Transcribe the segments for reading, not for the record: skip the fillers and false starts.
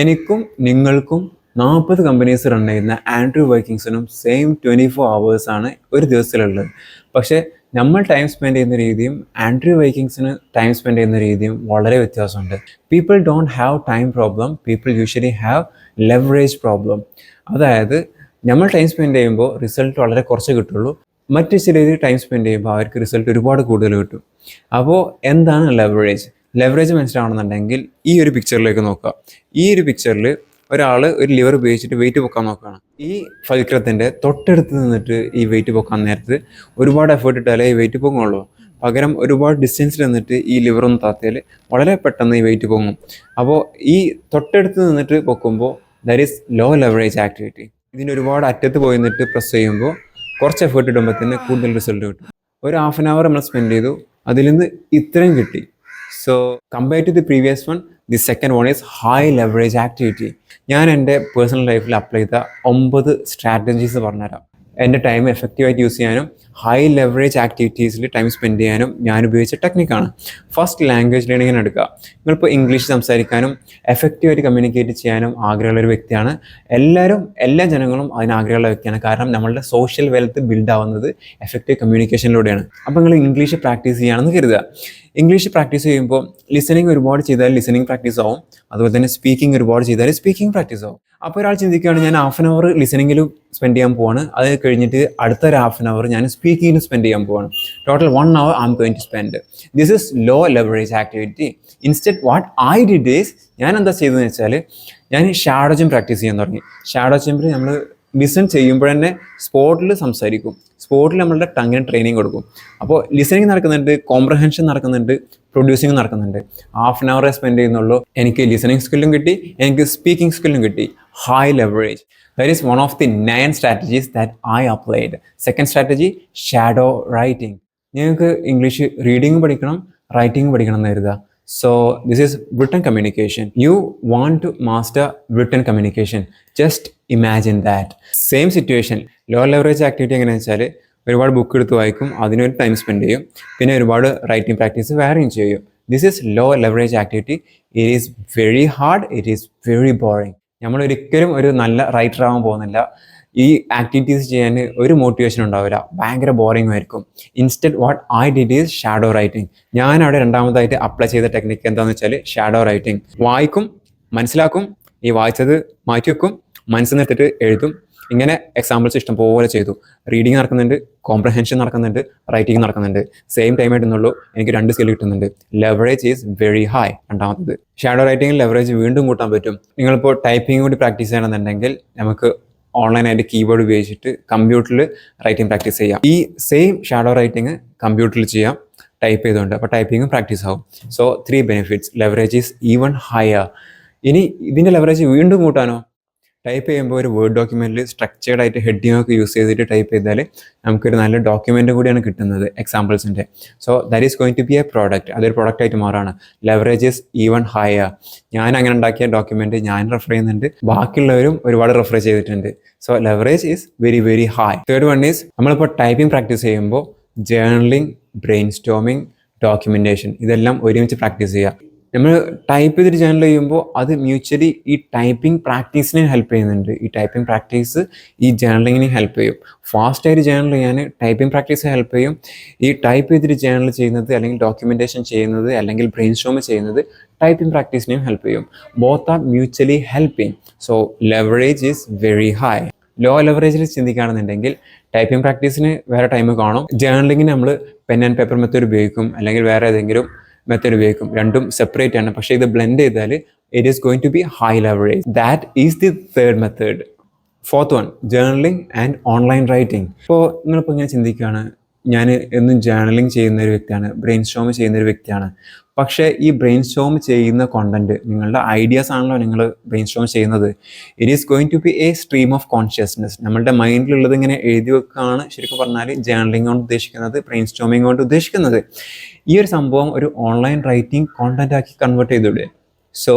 എനിക്കും നിങ്ങൾക്കും 40 companies run ചെയ്യുന്ന ആൻഡ്രൂ വൈക്കിങ്സിനും സെയിം 24 hours ആണ് ഒരു ദിവസത്തിലുള്ളത്. പക്ഷേ നമ്മൾ ടൈം സ്പെൻഡ് ചെയ്യുന്ന രീതിയും ആൻഡ്രൂ വൈക്കിങ്സിന് ടൈം സ്പെൻഡ് ചെയ്യുന്ന രീതിയും വളരെ വ്യത്യാസമുണ്ട്. People don't have time problem, people usually have leverage problem. അതായത് നമ്മൾ ടൈം സ്പെൻഡ് ചെയ്യുമ്പോൾ റിസൾട്ട് വളരെ കുറച്ച് കിട്ടുള്ളൂ, മറ്റ് ചിലർ ടൈം സ്പെൻഡ് ചെയ്യുമ്പോൾ അവർക്ക് റിസൾട്ട് ഒരുപാട് കൂടുതൽ കിട്ടും. അപ്പോൾ എന്താണ് ലെവറേജ്? ലെവറേജ് മനസ്സിലാവണമെന്നുണ്ടെങ്കിൽ ഈ ഒരു പിക്ചറിലേക്ക് നോക്കുക. ഈ ഒരു പിക്ചറിൽ ഒരാൾ ഒരു ലിവർ ഉപയോഗിച്ചിട്ട് വെയിറ്റ് പൊക്കാൻ നോക്കുകയാണ്. ഈ ഫൽക്രത്തിൻ്റെ തൊട്ടടുത്ത് നിന്നിട്ട് ഈ വെയിറ്റ് പൊക്കാൻ നേരത്ത് ഒരുപാട് എഫേർട്ട് ഇട്ടാലേ ഈ വെയിറ്റ് പൊങ്ങുള്ളൂ. പകരം ഒരുപാട് ഡിസ്റ്റൻസിൽ നിന്നിട്ട് ഈ ലിവർ ഒന്ന് താത്തിയാൽ വളരെ പെട്ടെന്ന് ഈ വെയിറ്റ് പൊങ്ങും. അപ്പോൾ ഈ തൊട്ടടുത്ത് നിന്നിട്ട് പൊക്കുമ്പോൾ that is low leverage activity. ഇതിൻ്റെ ഒരുപാട് അറ്റത്ത് പോയി നിന്നിട്ട് പ്രസ് ചെയ്യുമ്പോൾ കുറച്ച് എഫേർട്ട് ഇടുമ്പോൾ തന്നെ കൂടുതൽ റിസൾട്ട് കിട്ടും. ഒരു ഹാഫ് ആൻ അവർ നമ്മൾ സ്പെൻഡ് ചെയ്തു, അതിൽ നിന്ന് ഇത്രയും കിട്ടി. So compare to the previous one, the second one is high leverage activity. ഞാൻ എൻ്റെ പേഴ്സണൽ ലൈഫിൽ അപ്ലൈ ചെയ്ത 9 സ്ട്രാറ്റജീസ് പറഞ്ഞുതരാം. എൻ്റെ ടൈം എഫക്റ്റീവായിട്ട് യൂസ് ചെയ്യാനും ഹൈ ലെവറേജ് ആക്ടിവിറ്റീസിൽ ടൈം സ്പെൻഡ് ചെയ്യാനും ഞാൻ ഉപയോഗിച്ച ടെക്നിക്കാണ്. ഫസ്റ്റ്, ലാംഗ്വേജ് ലേണിങ്ങിന് എടുക്കുക. നിങ്ങളിപ്പോൾ ഇംഗ്ലീഷ് സംസാരിക്കാനും എഫക്റ്റീവായിട്ട് കമ്മ്യൂണിക്കേറ്റ് ചെയ്യാനും ആഗ്രഹമുള്ള ഒരു വ്യക്തിയാണ്. എല്ലാ ജനങ്ങളും അതിന് ആഗ്രഹമുള്ള വ്യക്തിയാണ്. കാരണം നമ്മളുടെ സോഷ്യൽ വെൽത്ത് ബിൽഡ് ആവുന്നത് എഫക്റ്റീവ് കമ്മ്യൂണിക്കേഷനിലൂടെയാണ്. അപ്പോൾ നിങ്ങൾ ഇംഗ്ലീഷ് പ്രാക്ടീസ് ചെയ്യുകയാണെന്ന് കരുതുക. ഇംഗ്ലീഷ് പ്രാക്ടീസ് ചെയ്യുമ്പോൾ ലിസണിങ് ഒരുപാട് ചെയ്താൽ ലിസണിങ് പ്രാക്ടീസ് ആവും, അതുപോലെ തന്നെ സ്പീക്കിംഗ് ഒരുപാട് ചെയ്താൽ സ്പീക്കിംഗ് പ്രാക്ടീസ് ആവും. അപ്പോൾ ഒരാൾ ചിന്തിക്കുകയാണ്, ഞാൻ ഹാഫ് ആൻ അവർ ലിസണിങ്ങിൽ സ്പെൻഡ് ചെയ്യാൻ പോവാണ്, അത് കഴിഞ്ഞിട്ട് അടുത്തൊരു ഹാഫ് ആൻ അവർ ഞാൻ സ്പീക്കിങ്ങിൽ സ്പെൻഡ് ചെയ്യാൻ പോവാണ്. Total 1 hour I am going to spend. This is low leverage activity. Instead what I did is, ഞാൻ എന്താ ചെയ്തതെന്ന് വെച്ചാൽ ഞാൻ ഷാഡോ ജമ്പ് പ്രാക്ടീസ് ചെയ്യാൻ തുടങ്ങി. ഷാഡോ ജമ്പിൽ നമ്മൾ ലിസൺ ചെയ്യുമ്പോൾ തന്നെ സ്പോട്ടിൽ സംസാരിക്കും, സ്പോട്ടിൽ നമ്മളുടെ ടങ്ങിന് ട്രെയിനിങ് കൊടുക്കും. അപ്പോൾ ലിസണിങ് നടക്കുന്നുണ്ട്, കോംപ്രഹെൻഷൻ നടക്കുന്നുണ്ട്, പ്രൊഡ്യൂസിങ് നടക്കുന്നുണ്ട്. ഹാഫ് ആൻ അവറേ സ്പെൻഡ് ചെയ്യുന്നുള്ളൂ. എനിക്ക് ലിസണിങ് സ്കില്ലും കിട്ടി, എനിക്ക് സ്പീക്കിംഗ് സ്കില്ലും കിട്ടി. High leverage. That is one of the 9 strategies that I applied. Second strategy, shadow writing. നിങ്ങൾക്ക് ഇംഗ്ലീഷ് റീഡിങ് പഠിക്കണം, റൈറ്റിംഗ് പഠിക്കണം എന്ന് കരുതുക. So this is written communication. You want to master written communication. Just imagine that. Same situation. Low leverage activity എങ്ങനെയാണെന്ന് വെച്ചാൽ ഒരുപാട് book എടുത്ത് വായിക്കും, അതിനൊരു ടൈം സ്പെൻഡ് ചെയ്യും, പിന്നെ ഒരുപാട് റൈറ്റിംഗ് പ്രാക്ടീസ് വേറെയും ചെയ്യും. This is low leverage activity. It is very hard. It is very boring. നമ്മൾ ഒരിക്കലും ഒരു നല്ല റൈറ്റർ ആവാൻ പോകുന്നില്ല. ഈ ആക്ടിവിറ്റീസ് ചെയ്യാൻ ഒരു മോട്ടിവേഷൻ ഉണ്ടാവില്ല, ഭയങ്കര ബോറിംഗ് ആയിരിക്കും. Instead what I did is shadow writing. ഞാൻ അവിടെ രണ്ടാമതായിട്ട് അപ്ലൈ ചെയ്ത ടെക്നിക്ക് എന്താണെന്ന് വെച്ചാൽ ഷാഡോ റൈറ്റിംഗ്. വായിക്കും, മനസ്സിലാക്കും, ഈ വായിച്ചത് മാറ്റി വെക്കും, മനസ്സിൽ നിർത്തിട്ട് എഴുതും. ഇങ്ങനെ എക്സാമ്പിൾസ് ഇഷ്ടംപോലെ ചെയ്തു. റീഡിങ് നടക്കുന്നുണ്ട്, കോംപ്രഹെൻഷൻ നടക്കുന്നുണ്ട്, റൈറ്റിംഗ് നടക്കുന്നുണ്ട്. സെയിം ടൈം ആയിട്ടുന്നുള്ളൂ, എനിക്ക് 2 സ്കിൽ കിട്ടുന്നുണ്ട്. Leverage is very high. രണ്ടാമത്തത് ഷാഡോ റൈറ്റിംഗിൽ ലെവറേജ് വീണ്ടും കൂട്ടാൻ പറ്റും. നിങ്ങളിപ്പോൾ ടൈപ്പിംഗ് കൂടി പ്രാക്ടീസ് ചെയ്യണമെന്നുണ്ടെങ്കിൽ നമുക്ക് ഓൺലൈനായിട്ട് കീബോർഡ് ഉപയോഗിച്ചിട്ട് കമ്പ്യൂട്ടറിൽ റൈറ്റിംഗ് പ്രാക്ടീസ് ചെയ്യാം. ഈ സെയിം ഷാഡോ റൈറ്റിംഗ് കമ്പ്യൂട്ടറിൽ ചെയ്യാം ടൈപ്പ് ചെയ്തുകൊണ്ട്. അപ്പോൾ ടൈപ്പിംഗ് പ്രാക്ടീസ് ആവും. So 3 benefits. Leverage is even higher. ഇനി ഇതിൻ്റെ ലെവറേജ് വീണ്ടും കൂട്ടാനോ? ടൈപ്പ് ചെയ്യുമ്പോൾ ഒരു വേർഡ് ഡോക്യുമെൻറ്റിൽ സ്ട്രക്ചേർഡ് ആയിട്ട് ഹെഡിങ് ഒക്കെ യൂസ് ചെയ്തിട്ട് ടൈപ്പ് ചെയ്താൽ നമുക്കൊരു നല്ല ഡോക്യുമെൻ്റ് കൂടിയാണ് കിട്ടുന്നത് എക്സാമ്പിൾസിൻ്റെ. So that is going to be a product. അതൊരു പ്രോഡക്റ്റ് ആയിട്ട് മാറാണ്. Leverage is even higher. ഞാൻ അങ്ങനെ ഉണ്ടാക്കിയ ഡോക്യുമെൻ്റ് ഞാൻ റെഫർ ചെയ്യുന്നുണ്ട്, ബാക്കിയുള്ളവരും ഒരുപാട് റെഫർ ചെയ്തിട്ടുണ്ട്. So leverage is very very high. Third one is നമ്മളിപ്പോൾ ടൈപ്പിംഗ് പ്രാക്ടീസ് ചെയ്യുമ്പോൾ ജേർണലിംഗ്, ബ്രെയിൻ സ്റ്റോമിംഗ്, ഡോക്യുമെൻറ്റേഷൻ ഇതെല്ലാം ഒരുമിച്ച് പ്രാക്ടീസ് ചെയ്യുക. നമ്മൾ ടൈപ്പ് ചെയ്തിട്ട് ജേർണൽ ചെയ്യുമ്പോൾ അത് മ്യൂച്വലി ഈ ടൈപ്പിംഗ് പ്രാക്ടീസിനെ ഹെൽപ്പ് ചെയ്യുന്നുണ്ട്. ഈ ടൈപ്പിംഗ് പ്രാക്ടീസ് ഈ ജേർണലിങ്ങിനെ ഹെൽപ്പ് ചെയ്യും. ഫാസ്റ്റായിട്ട് ജേർണൽ ചെയ്യാൻ ടൈപ്പിംഗ് പ്രാക്ടീസ് ഹെൽപ്പ് ചെയ്യും. ഈ ടൈപ്പ് ചെയ്തിട്ട് ജേർണൽ ചെയ്യുന്നത് അല്ലെങ്കിൽ ഡോക്യുമെൻറ്റേഷൻ ചെയ്യുന്നത് അല്ലെങ്കിൽ ബ്രെയിൻ സ്റ്റോം ചെയ്യുന്നത് ടൈപ്പിംഗ് പ്രാക്ടീസിനെയും ഹെൽപ്പ് ചെയ്യും. Both are mutually helping. So leverage is very high. Low ലെവറേജിൽ ചിന്തിക്കുകയാണെന്നുണ്ടെങ്കിൽ ടൈപ്പിംഗ് പ്രാക്ടീസിന് വേറെ ടൈം കാണും. ജേർണലിങ്ങിന് നമ്മൾ പെൻ ആൻഡ് പേപ്പർ മെത്തേഡ് ഉപയോഗിക്കും, അല്ലെങ്കിൽ വേറെ ഏതെങ്കിലും മെത്തേഡ് ഉപയോഗിക്കും. രണ്ടും സെപ്പറേറ്റ് ആണ്. പക്ഷേ ഇത് ബ്ലെൻഡ് ചെയ്താൽ it is going to be high leverage. That is the third method. Fourth one, journaling and online writing. ഇപ്പോൾ നിങ്ങളിപ്പോൾ ഇങ്ങനെ ചിന്തിക്കുകയാണ്, ഞാൻ എന്നും ജേർണലിംഗ് ചെയ്യുന്ന ഒരു വ്യക്തിയാണ്, ബ്രെയിൻ സ്റ്റോം ചെയ്യുന്ന ഒരു വ്യക്തിയാണ്. പക്ഷേ ഈ ബ്രെയിൻ സ്റ്റോം ചെയ്യുന്ന കോണ്ടന്റ്, നിങ്ങളുടെ ഐഡിയാസ് ആണല്ലോ നിങ്ങൾ ബ്രെയിൻ സ്റ്റോം ചെയ്യുന്നത്. It is going to be a stream of consciousness. നമ്മളുടെ മൈൻഡിലുള്ളത് ഇങ്ങനെ എഴുതി വെക്കുകയാണ് ശരിക്കും പറഞ്ഞാൽ ജേർണലിംഗ് കൊണ്ട് ഉദ്ദേശിക്കുന്നത്, ബ്രെയിൻ സ്റ്റോമിംഗ് കൊണ്ട് ഉദ്ദേശിക്കുന്നത്. ഈ ഒരു സംഭവം ഒരു ഓൺലൈൻ റൈറ്റിംഗ് കോണ്ടന്റ് ആക്കി കൺവേർട്ട് ചെയ്തൂടെ? So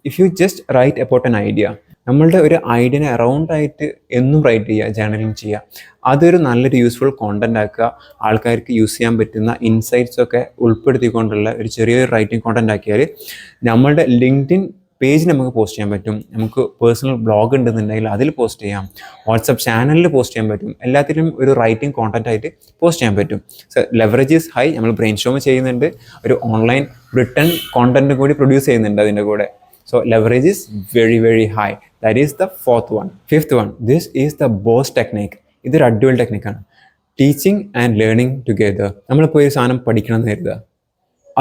if you just write about an idea, നമ്മളുടെ ഒരു ഐഡിയനെ അറൗണ്ട് ആയിട്ട് എന്നും റൈറ്റ് ചെയ്യുക, ജേർണലിംഗ് ചെയ്യുക, അതൊരു നല്ലൊരു യൂസ്ഫുൾ കോണ്ടന്റ് ആക്കുക, ആൾക്കാർക്ക് യൂസ് ചെയ്യാൻ പറ്റുന്ന ഇൻസൈറ്റ്സ് ഒക്കെ ഉൾപ്പെടുത്തിക്കൊണ്ടുള്ള ഒരു ചെറിയൊരു റൈറ്റിംഗ് കോണ്ടന്റ് ആക്കിയാൽ നമ്മളുടെ ലിങ്ക്ഡിൻ പേജ് നമുക്ക് പോസ്റ്റ് ചെയ്യാൻ പറ്റും, നമുക്ക് പേഴ്സണൽ ബ്ലോഗ് ഉണ്ടെന്നുണ്ടെങ്കിൽ അതിൽ പോസ്റ്റ് ചെയ്യാം, വാട്സപ്പ് ചാനലിൽ പോസ്റ്റ് ചെയ്യാൻ പറ്റും, എല്ലാത്തിലും ഒരു റൈറ്റിംഗ് കോണ്ടന്റ് ആയിട്ട് പോസ്റ്റ് ചെയ്യാൻ പറ്റും. So leverage is high. നമ്മൾ ബ്രെയിൻ സ്റ്റോം ചെയ്യുന്നുണ്ട്, ഒരു ഓൺലൈൻ റിട്ടൺ കോണ്ടന്റ് കൂടി പ്രൊഡ്യൂസ് ചെയ്യുന്നുണ്ട് അതിൻ്റെ കൂടെ. So leverage is very very high. That is the fourth one. Fifth one, this is the boss technique. ഇതൊരു അടിപൊളി ടെക്നിക്കാണ്. Teaching and learning together. നമ്മളിപ്പോൾ ഒരു സാധനം പഠിക്കണം എന്ന് കരുതുക,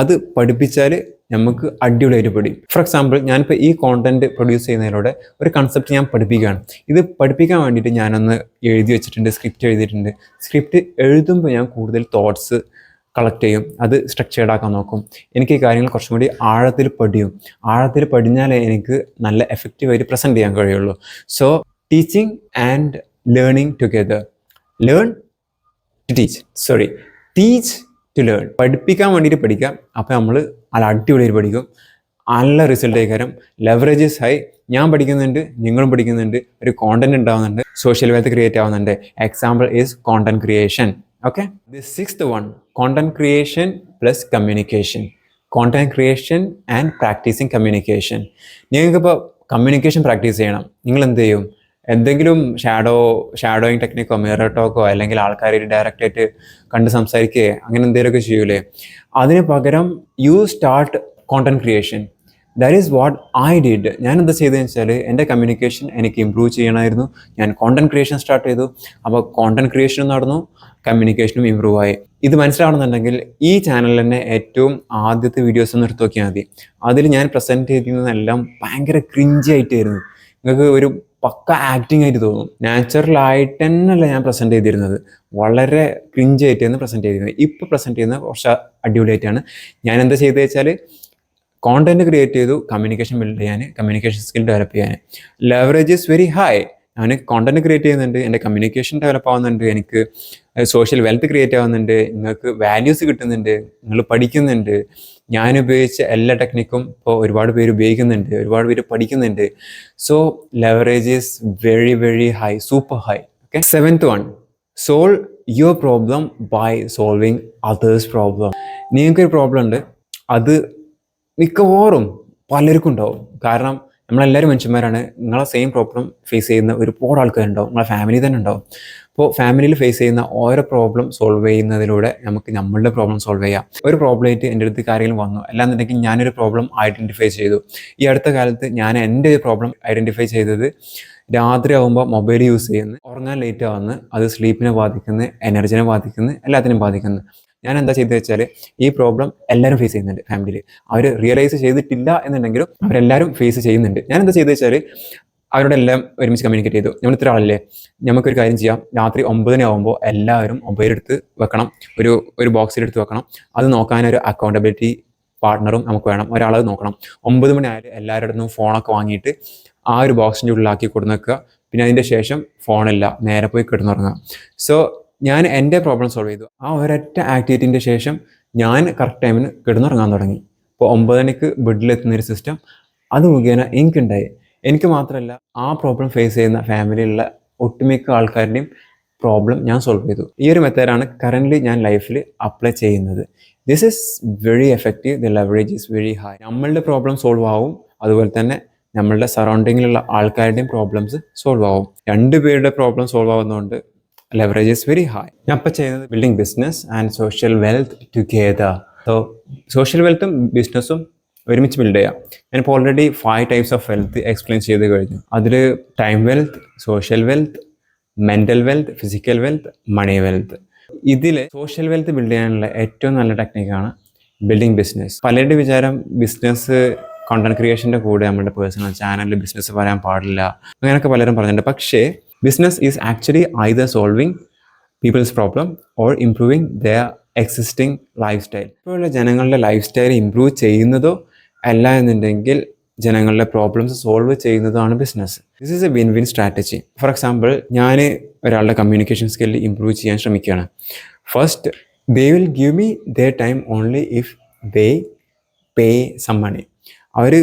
അത് പഠിപ്പിച്ചാൽ നമുക്ക് അടിപൊളിയായിട്ട് പഠിക്കും. ഫോർ എക്സാമ്പിൾ, ഞാനിപ്പോൾ ഈ കോണ്ടന്റ് പ്രൊഡ്യൂസ് ചെയ്യുന്നതിലൂടെ ഒരു കൺസെപ്റ്റ് ഞാൻ പഠിപ്പിക്കുകയാണ്. ഇത് പഠിപ്പിക്കാൻ വേണ്ടിയിട്ട് ഞാനൊന്ന് എഴുതി വെച്ചിട്ടുണ്ട്, സ്ക്രിപ്റ്റ് എഴുതിയിട്ടുണ്ട്. സ്ക്രിപ്റ്റ് എഴുതുമ്പോൾ ഞാൻ കൂടുതൽ തോട്ട്സ് കളക്ട് ചെയ്യും, അത് സ്ട്രക്ചേർഡ് ആക്കാൻ നോക്കും. എനിക്ക് ഈ കാര്യങ്ങൾ കുറച്ചും കൂടി ആഴത്തിൽ പഠിയും. ആഴത്തിൽ പഠിഞ്ഞാലേ എനിക്ക് നല്ല എഫക്റ്റീവായിട്ട് പ്രസൻറ്റ് ചെയ്യാൻ കഴിയുള്ളൂ. So teaching and learning together. Learn to teach, teach to learn. പഠിപ്പിക്കാൻ വേണ്ടിയിട്ട് പഠിക്കാം, അപ്പോൾ നമ്മൾ നല്ല അടിപൊളിയായിട്ട് പഠിക്കും, നല്ല റിസൾട്ട് ആയിക്കാരം. ലെവറേജസ് ഹൈ. ഞാൻ പഠിക്കുന്നുണ്ട്, നിങ്ങളും പഠിക്കുന്നുണ്ട്, ഒരു കോണ്ടന്റ് ഉണ്ടാവുന്നുണ്ട്, സോഷ്യൽ വെൽത്ത് ക്രിയേറ്റ് ആവുന്നുണ്ട്. Example is content creation. Okay, the sixth one, content creation plus communication. Content creation and practising communication. നിങ്ങൾക്കിപ്പോൾ കമ്മ്യൂണിക്കേഷൻ പ്രാക്ടീസ് ചെയ്യണം, നിങ്ങൾ എന്ത് ചെയ്യും? എന്തെങ്കിലും ഷാഡോയിങ് ടെക്നിക്കോ മിറർ ടോക്കോ അല്ലെങ്കിൽ ആൾക്കാരെ ഡയറക്റ്റായിട്ട് കണ്ട് സംസാരിക്കുകയോ അങ്ങനെ എന്തെങ്കിലുമൊക്കെ ചെയ്യൂലേ? അതിന് പകരം you start content creation. That is what I did. ഞാൻ എന്താ ചെയ്തതെന്ന് വെച്ചാൽ, എൻ്റെ കമ്മ്യൂണിക്കേഷൻ എനിക്ക് ഇമ്പ്രൂവ് ചെയ്യണമായിരുന്നു. ഞാൻ കോണ്ടന്റ് ക്രിയേഷൻ സ്റ്റാർട്ട് ചെയ്തു. അപ്പോൾ കോണ്ടന്റ് ക്രിയേഷനും നടന്നു, കമ്മ്യൂണിക്കേഷനും ഇമ്പ്രൂവ് ആയി. ഇത് മനസ്സിലാവണമെന്നുണ്ടെങ്കിൽ ഈ ചാനലിൽ തന്നെ ഏറ്റവും ആദ്യത്തെ വീഡിയോസ് ഒന്ന് എടുത്ത് നോക്കിയാൽ മതി. അതിൽ ഞാൻ പ്രസൻറ്റ് ചെയ്തിരുന്നതെല്ലാം ഭയങ്കര ക്രിഞ്ചി ആയിട്ടായിരുന്നു. നിങ്ങൾക്ക് ഒരു പക്ക ആക്ടിങ് ആയിട്ട് തോന്നും. നാച്ചുറലായിട്ട് തന്നെയല്ല ഞാൻ പ്രസൻറ്റ് ചെയ്തിരുന്നത്, വളരെ ക്രിഞ്ചായിട്ടായിരുന്നു പ്രസൻറ്റ് ചെയ്തിരുന്നത്. ഇപ്പോൾ പ്രസൻറ്റ് ചെയ്യുന്നത് കുറച്ച് അടിപൊളിയായിട്ടാണ്. ഞാൻ എന്താ ചെയ്തത് വെച്ചാൽ, കോണ്ടന്റ് ക്രിയേറ്റ് ചെയ്തു, കമ്മ്യൂണിക്കേഷൻ ബിൽഡ് ചെയ്യാൻ, കമ്മ്യൂണിക്കേഷൻ സ്കിൽ ഡെവലപ്പ് ചെയ്യാൻ. Leverage is very high. ഞാൻ കോണ്ടന്റ് ക്രിയേറ്റ് ചെയ്യുന്നുണ്ട്, എൻ്റെ കമ്മ്യൂണിക്കേഷൻ ഡെവലപ്പ് ആവുന്നുണ്ട്, എനിക്ക് സോഷ്യൽ വെൽത്ത് ക്രിയേറ്റ് ആവുന്നുണ്ട്, നിങ്ങൾക്ക് വാല്യൂസ് കിട്ടുന്നുണ്ട്, നിങ്ങൾ പഠിക്കുന്നുണ്ട്. ഞാൻ ഉപയോഗിച്ച എല്ലാ ടെക്നിക്കും ഇപ്പോൾ ഒരുപാട് പേര് ഉപയോഗിക്കുന്നുണ്ട്, ഒരുപാട് പേര് പഠിക്കുന്നുണ്ട്. So leverage is very very high, super high. Okay, seventh one, solve your problem by solving others problem. നിങ്ങൾക്കൊരു പ്രോബ്ലം ഉണ്ട്, അത് മിക്കവാറും പലർക്കും ഉണ്ടാവും. കാരണം നമ്മളെല്ലാവരും മനുഷ്യന്മാരാണ്. നിങ്ങളെ സെയിം പ്രോബ്ലം ഫേസ് ചെയ്യുന്ന ഒരുപാട് ആൾക്കാരുണ്ടാവും, നിങ്ങളെ ഫാമിലി തന്നെ ഉണ്ടാവും. അപ്പോൾ ഫാമിലിയിൽ ഫേസ് ചെയ്യുന്ന ഓരോ പ്രോബ്ലം സോൾവ് ചെയ്യുന്നതിലൂടെ നമുക്ക് നമ്മളുടെ പ്രോബ്ലം സോൾവ് ചെയ്യാം. ഒരു പ്രോബ്ലമായിട്ട് എൻ്റെ അടുത്ത് കാര്യങ്ങൾ വന്നു, അല്ലാന്നുണ്ടെങ്കിൽ ഞാനൊരു പ്രോബ്ലം ഐഡൻറ്റിഫൈ ചെയ്തു. ഈ അടുത്ത കാലത്ത് ഞാൻ എൻ്റെ ഒരു പ്രോബ്ലം ഐഡൻറ്റിഫൈ ചെയ്തത്, രാത്രി ആകുമ്പോൾ മൊബൈൽ യൂസ് ചെയ്യുന്നത്, ഉറങ്ങാൻ ലേറ്റ് ആവുന്നു, അത് സ്ലീപ്പിനെ ബാധിക്കുന്നു, എനർജിനെ ബാധിക്കുന്നു, എല്ലാത്തിനും ബാധിക്കുന്നു. ഞാൻ എന്താ ചെയ്തത് വെച്ചാൽ, ഈ പ്രോബ്ലം എല്ലാവരും ഫേസ് ചെയ്യുന്നുണ്ട് ഫാമിലിയിൽ. അവർ റിയലൈസ് ചെയ്തിട്ടില്ല എന്നുണ്ടെങ്കിലും അവരെല്ലാവരും ഫേസ് ചെയ്യുന്നുണ്ട്. ഞാൻ എന്താ ചെയ്തത് വെച്ചാൽ, അവരോടെല്ലാം ഒരുമിച്ച് കമ്മ്യൂണിക്കേറ്റ് ചെയ്തു. നമ്മൾ ഇത്ര ആളല്ലേ, നമുക്കൊരു കാര്യം ചെയ്യാം, രാത്രി 9 ആകുമ്പോൾ എല്ലാവരും മൊബൈൽ എടുത്ത് വെക്കണം, ഒരു ബോക്സിലെടുത്ത് വെക്കണം. അത് നോക്കാനൊരു അക്കൗണ്ടബിലിറ്റി പാർട്ട്ണറും നമുക്ക് വേണം, ഒരാളത് നോക്കണം. 9 മണി ആയാലും എല്ലാവരുടെ അടുത്തും ഫോണൊക്കെ വാങ്ങിയിട്ട് ആ ഒരു ബോക്സിൻ്റെ ഉള്ളിലാക്കി കൊടുക്കുക. പിന്നെ അതിൻ്റെ ശേഷം ഫോണില്ല, നേരെ പോയി കിടന്നുറങ്ങുക. സോ ഞാൻ എൻ്റെ പ്രോബ്ലം സോൾവ് ചെയ്തു. ആ ഒരൊറ്റ ആക്ടിവിറ്റിൻ്റെ ശേഷം ഞാൻ കറക്റ്റ് ടൈമിന് കിടന്നുറങ്ങാൻ തുടങ്ങി. ഇപ്പോൾ 9 മണിക്ക് ബെഡിലെത്തുന്നൊരു സിസ്റ്റം അത് മുഖേന എനിക്കുണ്ടായി. എനിക്ക് മാത്രമല്ല, ആ പ്രോബ്ലം ഫേസ് ചെയ്യുന്ന ഫാമിലിയിലുള്ള ഒട്ടുമിക്ക ആൾക്കാരുടെയും പ്രോബ്ലം ഞാൻ സോൾവ് ചെയ്തു. ഈ ഒരു മെത്തേഡാണ് കറൻ്റ്ലി ഞാൻ ലൈഫിൽ അപ്ലൈ ചെയ്യുന്നത്. This is very effective. The leverage is very high. നമ്മളുടെ പ്രോബ്ലം സോൾവ് ആവും, അതുപോലെ തന്നെ നമ്മളുടെ സറൗണ്ടിങ്ങിലുള്ള ആൾക്കാരുടെയും പ്രോബ്ലംസ് സോൾവ് ആവും. രണ്ടുപേരുടെ പ്രോബ്ലം സോൾവ് ആവുന്നതുകൊണ്ട് ലെവറേജ് ഈസ് വെരി ഹൈ. ഞാൻ ഇപ്പോൾ ചെയ്യുന്നത് building business and social wealth together. So social വെൽത്തും ബിസിനസ്സും ഒരുമിച്ച് ബിൽഡ് ചെയ്യാം. ഞാനിപ്പോൾ already 5 types of wealth explain ചെയ്ത് കഴിഞ്ഞു. അതിൽ time wealth, social wealth, mental wealth, physical wealth, money wealth. ഇതിൽ സോഷ്യൽ വെൽത്ത് ബിൽഡ് ചെയ്യാനുള്ള ഏറ്റവും നല്ല ടെക്നിക്കാണ് ബിൽഡിംഗ് ബിസിനസ്. പലരുടെ വിചാരം ബിസിനസ് കോണ്ടന്റ് ക്രിയേഷൻ്റെ കൂടെ നമ്മുടെ പേഴ്സണൽ ചാനലിൽ ബിസിനസ് പറയാൻ പാടില്ല, അങ്ങനെയൊക്കെ പലരും പറഞ്ഞിട്ടുണ്ട്. പക്ഷേ business is actually either solving people's problem or improving their existing life style. ഇപ്പോഴുള്ള ജനങ്ങളുടെ ലൈഫ് സ്റ്റൈൽ ഇംപ്രൂവ് ചെയ്യുന്നതോ അല്ല എന്നുണ്ടെങ്കിൽ ജനങ്ങളുടെ പ്രോബ്ലംസ് സോൾവ് ചെയ്യുന്നതാണ് business. This is a win win strategy. For example, ഞാൻ ഒരാളുടെ കമ്മ്യൂണിക്കേഷൻ സ്കില്ല് ഇംപ്രൂവ് ചെയ്യാൻ ശ്രമിക്കുകയാണ്. First, they will give me their time only if they pay some money. അവർ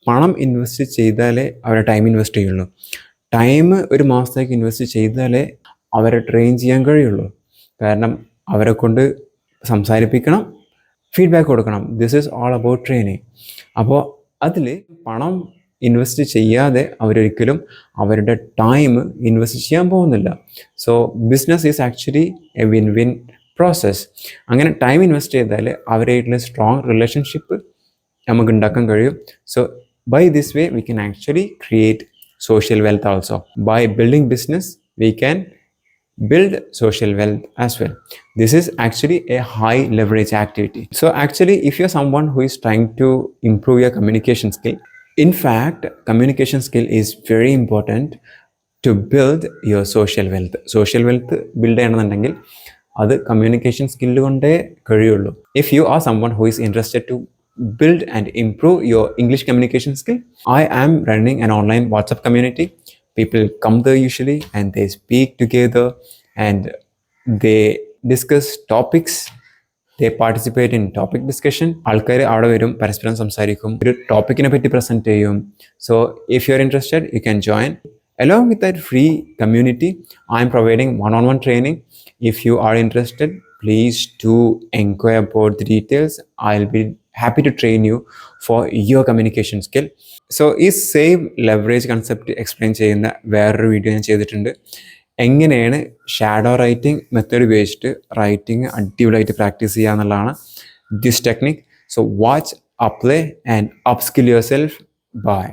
പണം ഇൻവെസ്റ്റ് ചെയ്താലേ അവരുടെ ടൈം ഇൻവെസ്റ്റ് ചെയ്യുള്ളൂ. ടൈം ഒരു മാസത്തേക്ക് ഇൻവെസ്റ്റ് ചെയ്താലേ അവരെ ട്രെയിൻ ചെയ്യാൻ കഴിയുള്ളൂ. കാരണം അവരെ കൊണ്ട് സംസാരിപ്പിക്കണം, ഫീഡ്ബാക്ക് കൊടുക്കണം. This is all about training. അപ്പോൾ അതിൽ പണം ഇൻവെസ്റ്റ് ചെയ്യാതെ അവരൊരിക്കലും അവരുടെ ടൈം ഇൻവെസ്റ്റ് ചെയ്യാൻ പോകുന്നില്ല. So business is actually a win win process. അങ്ങനെ ടൈം ഇൻവെസ്റ്റ് ചെയ്താൽ അവരായിട്ടുള്ള സ്ട്രോങ് റിലേഷൻഷിപ്പ് നമുക്ക് ഉണ്ടാക്കാൻ കഴിയും. So by this way we can actually create social wealth also. By building business, we can build social wealth as well. This is actually a high leverage activity. So actually, if you're someone who is trying to improve your communication skill, in fact, communication skill is very important to build your social wealth. Social wealth build ചെയ്യണമെന്നുണ്ടെങ്കിൽ അത് communication skill കൊണ്ടേ കഴിയുള്ളൂ. If you are someone who is interested to build and improve your English communication skill, I am running an online WhatsApp community. People come there usually and they speak together and they discuss topics. They participate in topic discussion. ആൾക്കാർ അവിടെ വരും, പരസ്പരം സംസാരിക്കും, ഒരു ടോപ്പിക്കിനെ പറ്റി present ചെയ്യും. So if you're interested, you can join. Along with that free community, I am providing one-on-one training. If you are interested, please do inquire about the details. I'll be happy to train you for your communication skill. So ഈ same leverage concept explain ചെയ്യുന്ന വേറൊരു video ഞാൻ ചെയ്തിട്ടുണ്ട്. എങ്ങനെയാണ് shadow writing method ഉപയോഗിച്ചിട്ട് writing അടിപൊളിയായിട്ട് practice ചെയ്യുക എന്നുള്ളതാണ് this technique. So watch, apply and upskill yourself. By.